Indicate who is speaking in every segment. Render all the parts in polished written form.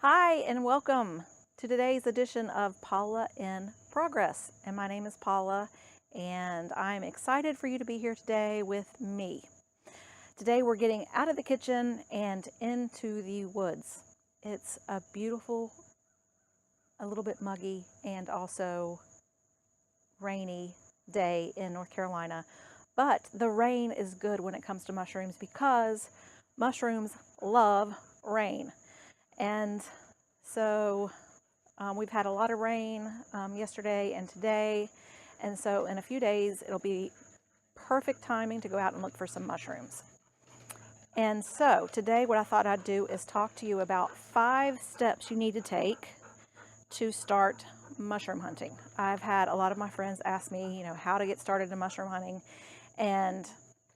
Speaker 1: Hi, and welcome to today's edition of Paula in Progress. And my name is Paula, and I'm excited for you to be here today with me. Today we're getting out of the kitchen and into the woods. It's a beautiful, a little bit muggy, and also rainy day in North Carolina. But the rain is good when it comes to mushrooms because mushrooms love rain. And so we've had a lot of rain yesterday and today. And so in a few days, it'll be perfect timing to go out and look for some mushrooms. And so today what I thought I'd do is talk to you about 5 steps you need to take to start mushroom hunting. I've had a lot of my friends ask me, how to get started in mushroom hunting. And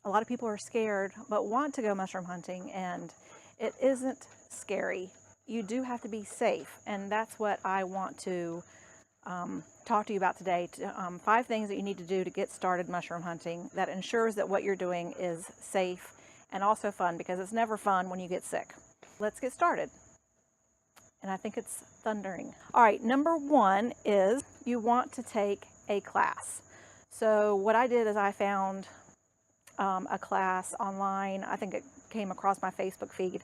Speaker 1: a lot of people are scared but want to go mushroom hunting, and it isn't scary. You do have to be safe, and that's what I want to talk to you about today. 5 things that you need to do to get started mushroom hunting that ensures that what you're doing is safe and also fun, because it's never fun when you get sick. Let's get started. And I think it's thundering. All right, number 1 is you want to take a class. So what I did is I found a class online. I think it came across my Facebook feed,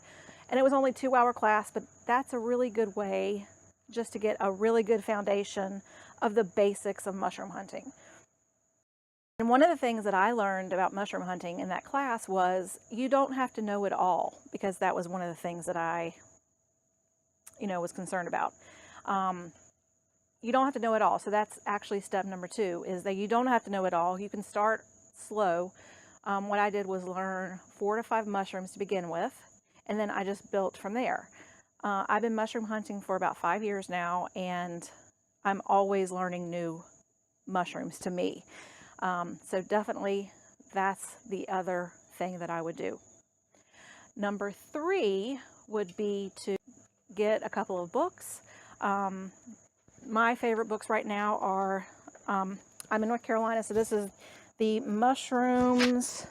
Speaker 1: and it was only a 2-hour class, but that's a really good way just to get a really good foundation of the basics of mushroom hunting. And one of the things that I learned about mushroom hunting in that class was you don't have to know it all, because that was one of the things that I was concerned about. You don't have to know it all. So that's actually step number 2, is that you don't have to know it all. You can start slow. What I did was learn 4 to 5 mushrooms to begin with, and then I just built from there. I've been mushroom hunting for about 5 years now, and I'm always learning new mushrooms to me. So definitely that's the other thing that I would do. Number 3 would be to get a couple of books. My favorite books right now are, I'm in North Carolina, so this is The Mushrooms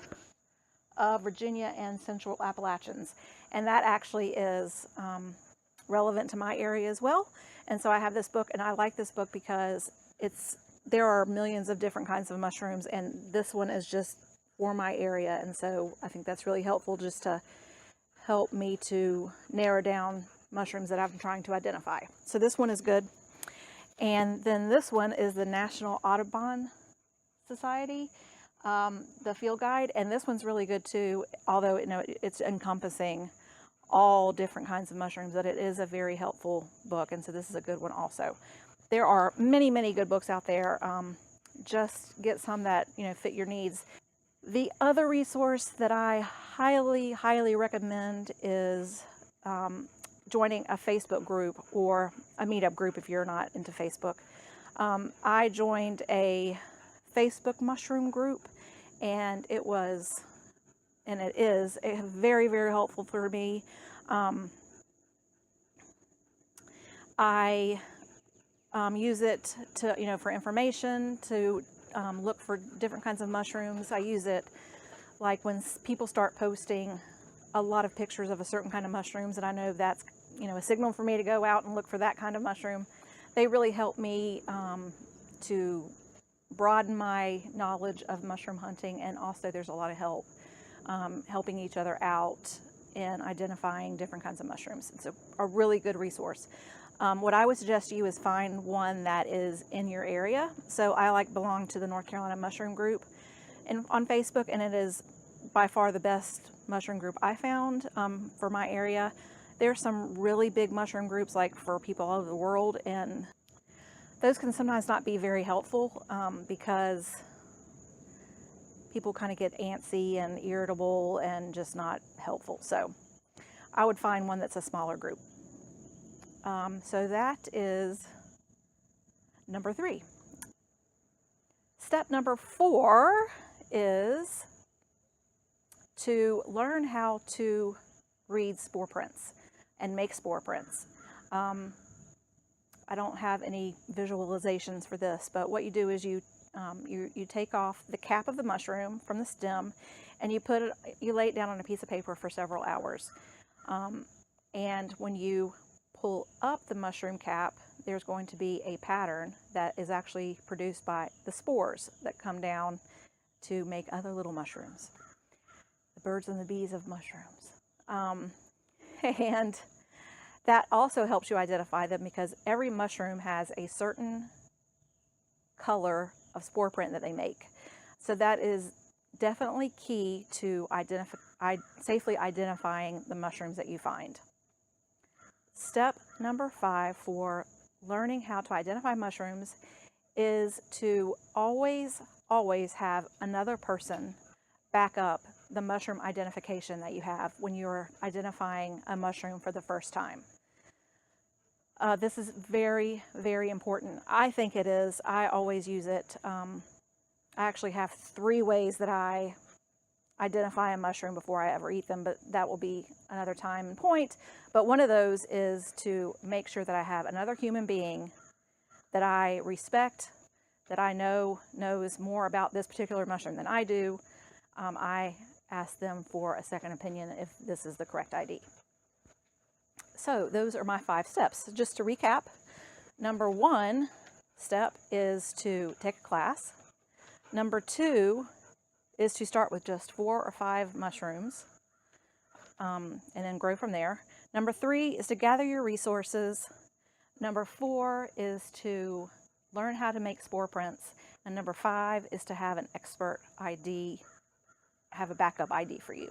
Speaker 1: of Virginia and Central Appalachians. And that actually is relevant to my area as well. And so I have this book, and I like this book because there are millions of different kinds of mushrooms, and this one is just for my area. And so I think that's really helpful, just to help me to narrow down mushrooms that I'm trying to identify. So this one is good. And then this one is the National Audubon Society, the field guide, and this one's really good too, although it's encompassing all different kinds of mushrooms, but it is a very helpful book, and so this is a good one also. There are many, many good books out there. Just get some that fit your needs. The other resource that I highly, highly recommend is joining a Facebook group or a meetup group if you're not into Facebook. I joined a Facebook mushroom group, and it is very, very helpful for me. I use it to for information, to look for different kinds of mushrooms. I use it like when people start posting a lot of pictures of a certain kind of mushrooms, and I know that's a signal for me to go out and look for that kind of mushroom. They really help me to broaden my knowledge of mushroom hunting, and also there's a lot of help helping each other out in identifying different kinds of mushrooms. It's a really good resource. What I would suggest to you is find one that is in your area. So I belong to the North Carolina Mushroom Group on Facebook, and it is by far the best mushroom group I found for my area. There's some really big mushroom groups for people all over the world, and those can sometimes not be very helpful because people kind of get antsy and irritable and just not helpful. So I would find one that's a smaller group. So that is number 3. Step number 4 is to learn how to read spore prints and make spore prints. I don't have any visualizations for this, but what you do is you take off the cap of the mushroom from the stem, and you lay it down on a piece of paper for several hours. And when you pull up the mushroom cap, there's going to be a pattern that is actually produced by the spores that come down to make other little mushrooms. The birds and the bees of mushrooms. And that also helps you identify them because every mushroom has a certain color of spore print that they make. So that is definitely key to safely identifying the mushrooms that you find. Step number 5 for learning how to identify mushrooms is to always have another person back up the mushroom identification that you have when you're identifying a mushroom for the first time. This is very, very important. I think it is. I always use it. I actually have 3 ways that I identify a mushroom before I ever eat them, but that will be another time and point. But one of those is to make sure that I have another human being that I respect, that I know knows more about this particular mushroom than I do. I ask them for a second opinion if this is the correct ID. So those are my 5 steps. Just to recap, number 1 step is to take a class. Number 2 is to start with just 4 or 5 mushrooms and then grow from there. Number 3 is to gather your resources. Number 4 is to learn how to make spore prints. And number 5 is to have an expert ID, have a backup ID for you.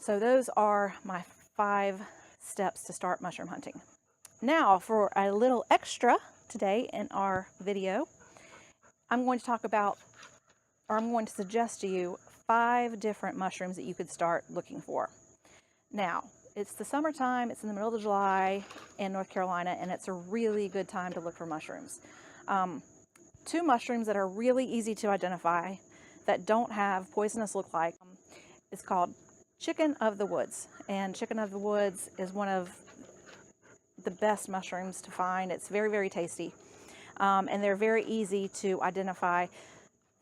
Speaker 1: So those are my 5 steps to start mushroom hunting. Now for a little extra today in our video, I'm going to talk about, or I'm going to suggest to you 5 different mushrooms that you could start looking for. Now, it's the summertime, it's in the middle of July in North Carolina, and it's a really good time to look for mushrooms. 2 mushrooms that are really easy to identify that don't have poisonous look-like is called chicken of the woods. And chicken of the woods is one of the best mushrooms to find. It's very, very tasty. And they're very easy to identify.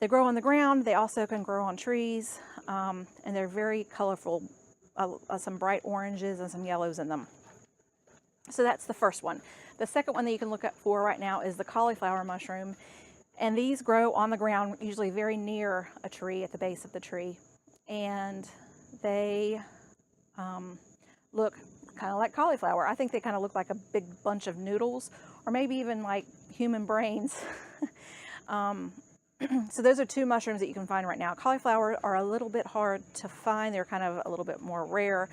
Speaker 1: They grow on the ground. They also can grow on trees. And they're very colorful. Some bright oranges and some yellows in them. So that's the first one. The second one that you can look for right now is the cauliflower mushroom. And these grow on the ground, usually very near a tree, at the base of the tree. And they look kind of like cauliflower. I think they kind of look like a big bunch of noodles, or maybe even like human brains. So those are 2 mushrooms that you can find right now. Cauliflower are a little bit hard to find. They're kind of a little bit more rare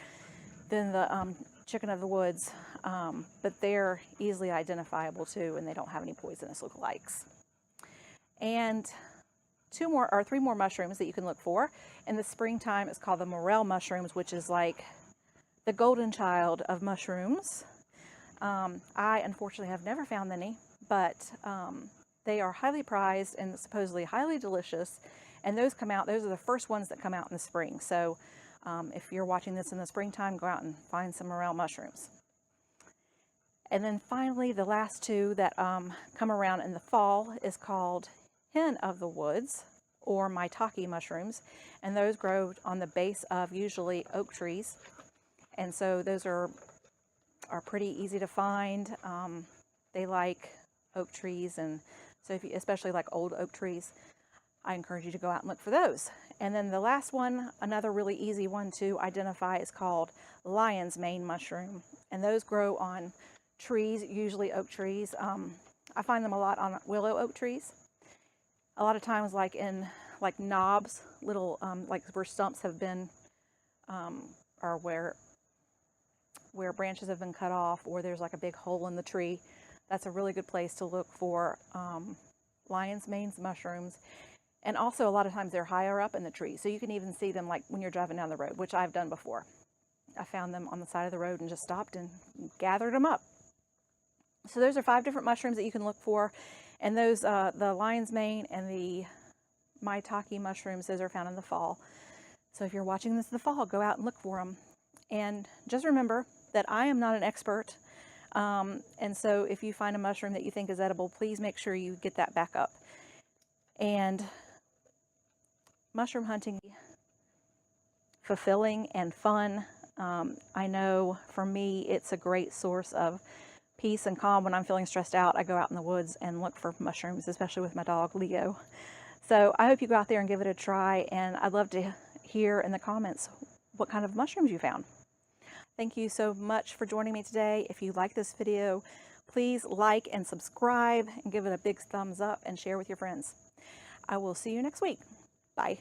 Speaker 1: than the chicken of the woods, but they're easily identifiable too, and they don't have any poisonous lookalikes. And 3 more mushrooms that you can look for in the springtime is called the morel mushrooms, which is like the golden child of mushrooms. I unfortunately have never found any, but they are highly prized and supposedly highly delicious. And those are the first ones that come out in the spring. So if you're watching this in the springtime, go out and find some morel mushrooms. And then finally, the last 2 that come around in the fall is called hen of the woods, or Maitake mushrooms. And those grow on the base of usually oak trees. And so those are pretty easy to find. They like oak trees, and so if you especially like old oak trees, I encourage you to go out and look for those. And then the last one, another really easy one to identify, is called lion's mane mushroom. And those grow on trees, usually oak trees. I find them a lot on willow oak trees. A lot of times like in like knobs, little like where stumps have been, or where branches have been cut off, or there's like a big hole in the tree. That's a really good place to look for lion's mane mushrooms. And also a lot of times they're higher up in the tree. So you can even see them like when you're driving down the road, which I've done before. I found them on the side of the road and just stopped and gathered them up. So those are 5 different mushrooms that you can look for. And those, the lion's mane and the Maitake mushrooms, those are found in the fall. So if you're watching this in the fall, go out and look for them. And just remember that I am not an expert. And so if you find a mushroom that you think is edible, please make sure you get that back up. And mushroom hunting, fulfilling and fun. I know for me, it's a great source of peace and calm. When I'm feeling stressed out, I go out in the woods and look for mushrooms, especially with my dog, Leo. So I hope you go out there and give it a try, and I'd love to hear in the comments what kind of mushrooms you found. Thank you so much for joining me today. If you like this video, please like and subscribe and give it a big thumbs up and share with your friends. I will see you next week. Bye.